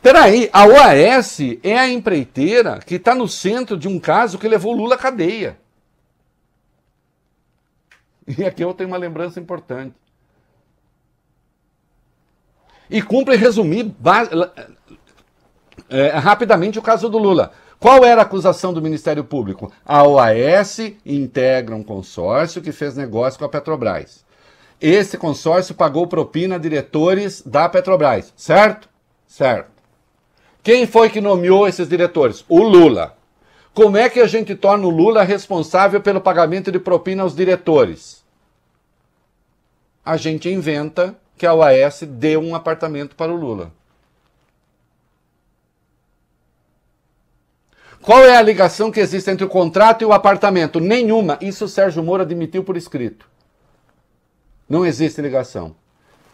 Peraí, a OAS é a empreiteira que está no centro de um caso que levou Lula à cadeia. E aqui eu tenho uma lembrança importante. E cumpre resumir rapidamente o caso do Lula. Qual era a acusação do Ministério Público? A OAS integra um consórcio que fez negócio com a Petrobras. Esse consórcio pagou propina a diretores da Petrobras, certo? Certo. Quem foi que nomeou esses diretores? O Lula. Como é que a gente torna o Lula responsável pelo pagamento de propina aos diretores? A gente inventa que a OAS deu um apartamento para o Lula. Qual é a ligação que existe entre o contrato e o apartamento? Nenhuma. Isso o Sérgio Moro admitiu por escrito. Não existe ligação.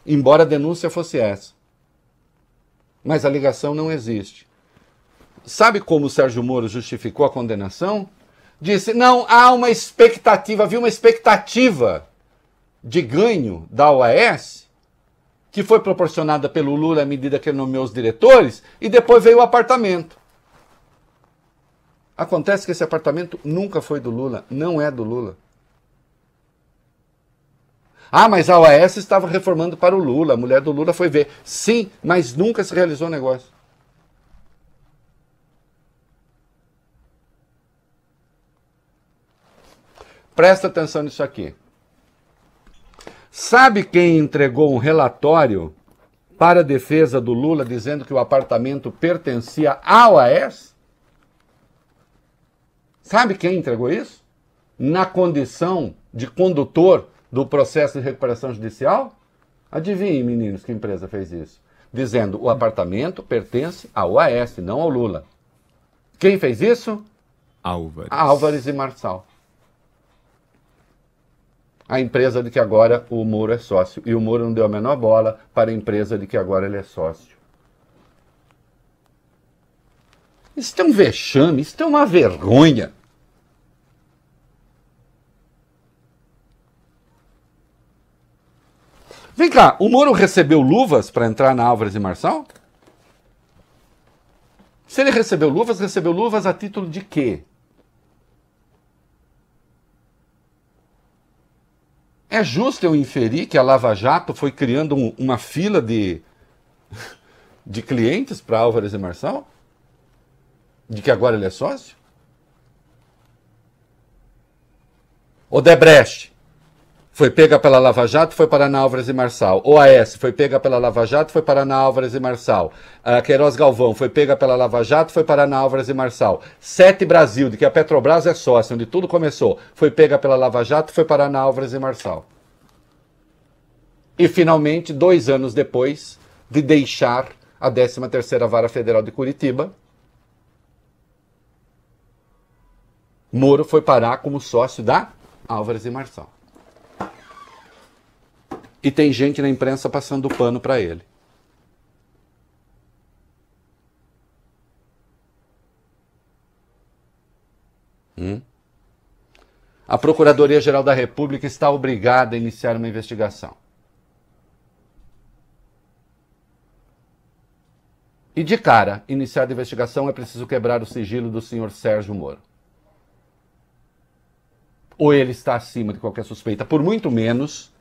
Embora a denúncia fosse essa. Mas a ligação não existe. Sabe como o Sérgio Moro justificou a condenação? Disse, não, há uma expectativa, havia uma expectativa de ganho da OAS, que foi proporcionada pelo Lula à medida que ele nomeou os diretores, e depois veio o apartamento. Acontece que esse apartamento nunca foi do Lula, não é do Lula. Ah, mas a OAS estava reformando para o Lula, a mulher do Lula foi ver. Sim, mas nunca se realizou o negócio. Presta atenção nisso aqui. Sabe quem entregou um relatório para a defesa do Lula dizendo que o apartamento pertencia à OAS? Sabe quem entregou isso? Na condição de condutor do processo de recuperação judicial? Adivinhem, meninos, que empresa fez isso? Dizendo o apartamento pertence à OAS, não ao Lula. Quem fez isso? Álvares e Marçal. A empresa de que agora o Moro é sócio. E o Moro não deu a menor bola para a empresa de que agora ele é sócio. Isso é um vexame, isso é uma vergonha. Vem cá, o Moro recebeu luvas para entrar na Álvares e Marçal? Se ele recebeu luvas a título de quê? É justo eu inferir que a Lava Jato foi criando uma fila de clientes para Álvares e Marçal? De que agora ele é sócio? Odebrecht foi pega pela Lava Jato, foi parar na Álvares e Marçal. OAS foi pega pela Lava Jato, foi parar na Álvares e Marçal. Queiroz Galvão foi pega pela Lava Jato, foi parar na Álvares e Marçal. Sete Brasil, de que a Petrobras é sócia, onde tudo começou, foi pega pela Lava Jato, foi parar na Álvares e Marçal. E finalmente, 2 anos depois de deixar a 13ª Vara Federal de Curitiba, Moro foi parar como sócio da Álvares e Marçal. E tem gente na imprensa passando pano para ele. A Procuradoria-Geral da República está obrigada a iniciar uma investigação. E de cara, iniciar a investigação é preciso quebrar o sigilo do senhor Sérgio Moro. Ou ele está acima de qualquer suspeita, por muito menos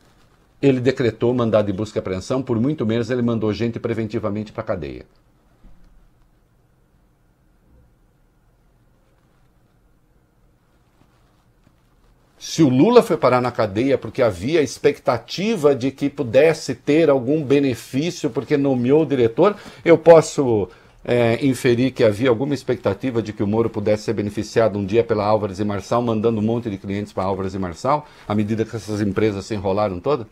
ele decretou mandado de busca e apreensão, por muito menos ele mandou gente preventivamente para a cadeia. Se o Lula foi parar na cadeia porque havia expectativa de que pudesse ter algum benefício porque nomeou o diretor, eu posso inferir que havia alguma expectativa de que o Moro pudesse ser beneficiado um dia pela Álvares e Marçal, mandando um monte de clientes para Álvares e Marçal, à medida que essas empresas se enrolaram todas?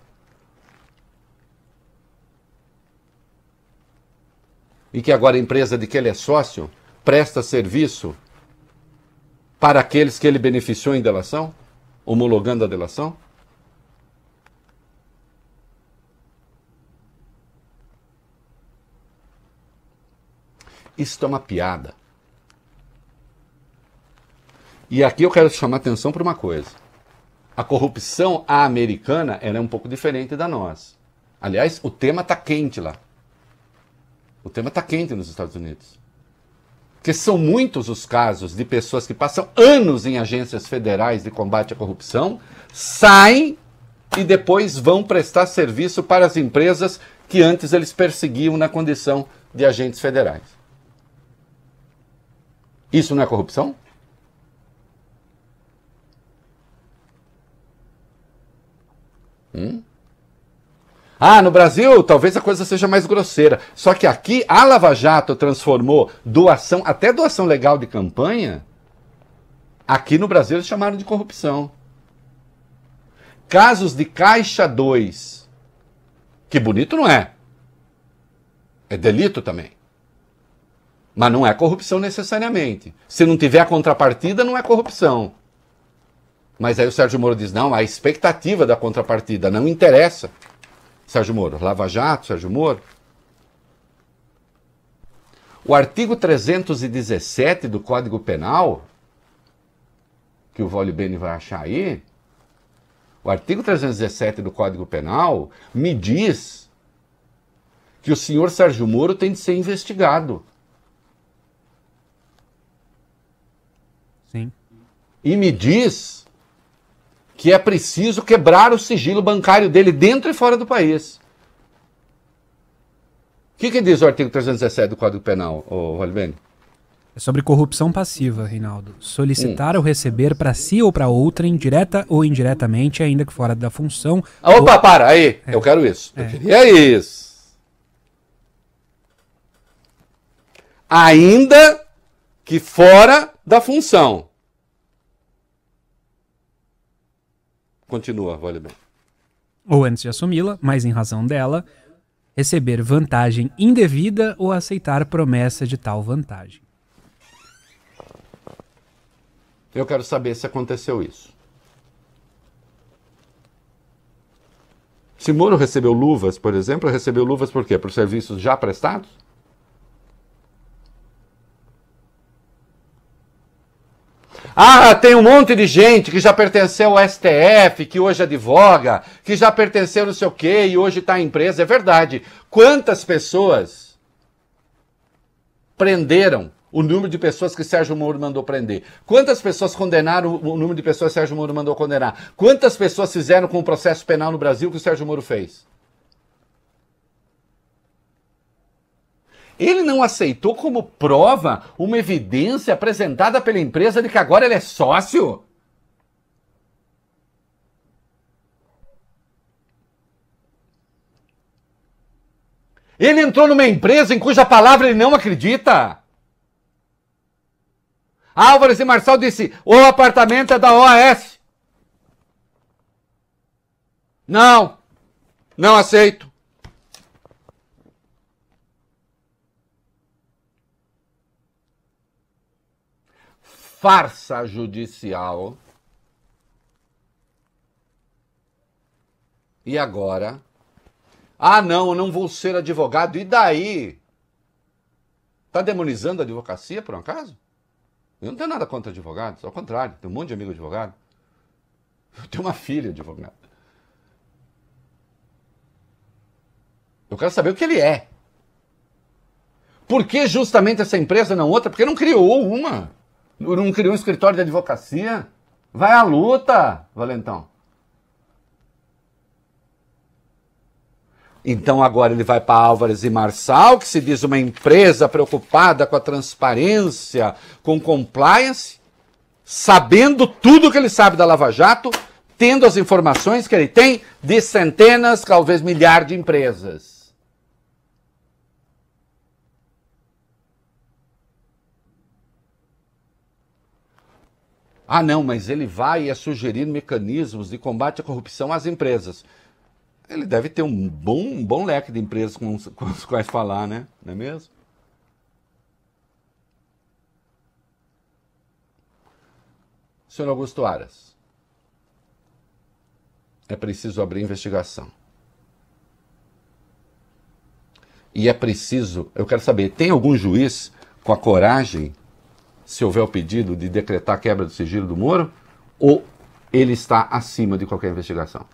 E que agora a empresa de que ele é sócio presta serviço para aqueles que ele beneficiou em delação, homologando a delação? Isso é uma piada. E aqui eu quero chamar atenção para uma coisa. A corrupção americana ela é um pouco diferente da nossa. Aliás, o tema está quente lá. O tema está quente nos Estados Unidos. Porque são muitos os casos de pessoas que passam anos em agências federais de combate à corrupção, saem e depois vão prestar serviço para as empresas que antes eles perseguiam na condição de agentes federais. Isso não é corrupção? Ah, no Brasil talvez a coisa seja mais grosseira. Só que aqui a Lava Jato transformou doação, até doação legal de campanha, aqui no Brasil eles chamaram de corrupção. Casos de Caixa 2, que bonito não é. É delito também. Mas não é corrupção necessariamente. Se não tiver a contrapartida, não é corrupção. Mas aí o Sérgio Moro diz, não, a expectativa da contrapartida não interessa. Sérgio Moro, Lava Jato, Sérgio Moro. O artigo 317 do Código Penal, que o Vole Bene vai achar aí, o artigo 317 do Código Penal me diz que o senhor Sérgio Moro tem de ser investigado. Sim. E me diz que é preciso quebrar o sigilo bancário dele dentro e fora do país. O que diz o artigo 317 do Código Penal, Vole Bene? É sobre corrupção passiva, Reinaldo. Solicitar ou receber para si ou para outrem, direta ou indiretamente, ainda que fora da função... Opa, para, aí, eu quero isso. Eu queria isso. Ainda que fora da função. Continua, Vole Bene. Ou antes de assumi-la, mas em razão dela, receber vantagem indevida ou aceitar promessa de tal vantagem. Eu quero saber se aconteceu isso. Se Moro recebeu luvas, por exemplo, recebeu luvas por quê? Por serviços já prestados? Ah, tem um monte de gente que já pertenceu ao STF, que hoje advoga, que já pertenceu não sei o quê e hoje está em empresa. É verdade. Quantas pessoas prenderam o número de pessoas que Sérgio Moro mandou prender? Quantas pessoas condenaram o número de pessoas que Sérgio Moro mandou condenar? Quantas pessoas fizeram com o processo penal no Brasil que o Sérgio Moro fez? Ele não aceitou como prova uma evidência apresentada pela empresa de que agora ele é sócio? Ele entrou numa empresa em cuja palavra ele não acredita? Álvares e Marçal disse, o apartamento é da OAS. Não, não aceito. Farsa judicial. E agora? Ah, não, eu não vou ser advogado. E daí? Tá demonizando a advocacia, por um acaso? Eu não tenho nada contra advogados, ao contrário, tenho um monte de amigo advogado. Eu tenho uma filha advogada. Eu quero saber o que ele é. Por que justamente essa empresa, não outra? Porque não criou uma. Não criou um escritório de advocacia? Vai à luta, Valentão. Então agora ele vai para Álvares e Marçal, que se diz uma empresa preocupada com a transparência, com compliance, sabendo tudo que ele sabe da Lava Jato, tendo as informações que ele tem de centenas, talvez milhares de empresas. Ah, não, mas ele vai sugerir mecanismos de combate à corrupção às empresas. Ele deve ter um bom leque de empresas com os quais falar, né? Não é mesmo? Senhor Augusto Aras, é preciso abrir investigação. E é preciso, eu quero saber, tem algum juiz com a coragem, se houver o pedido, de decretar a quebra do sigilo do Moro? Ou ele está acima de qualquer investigação?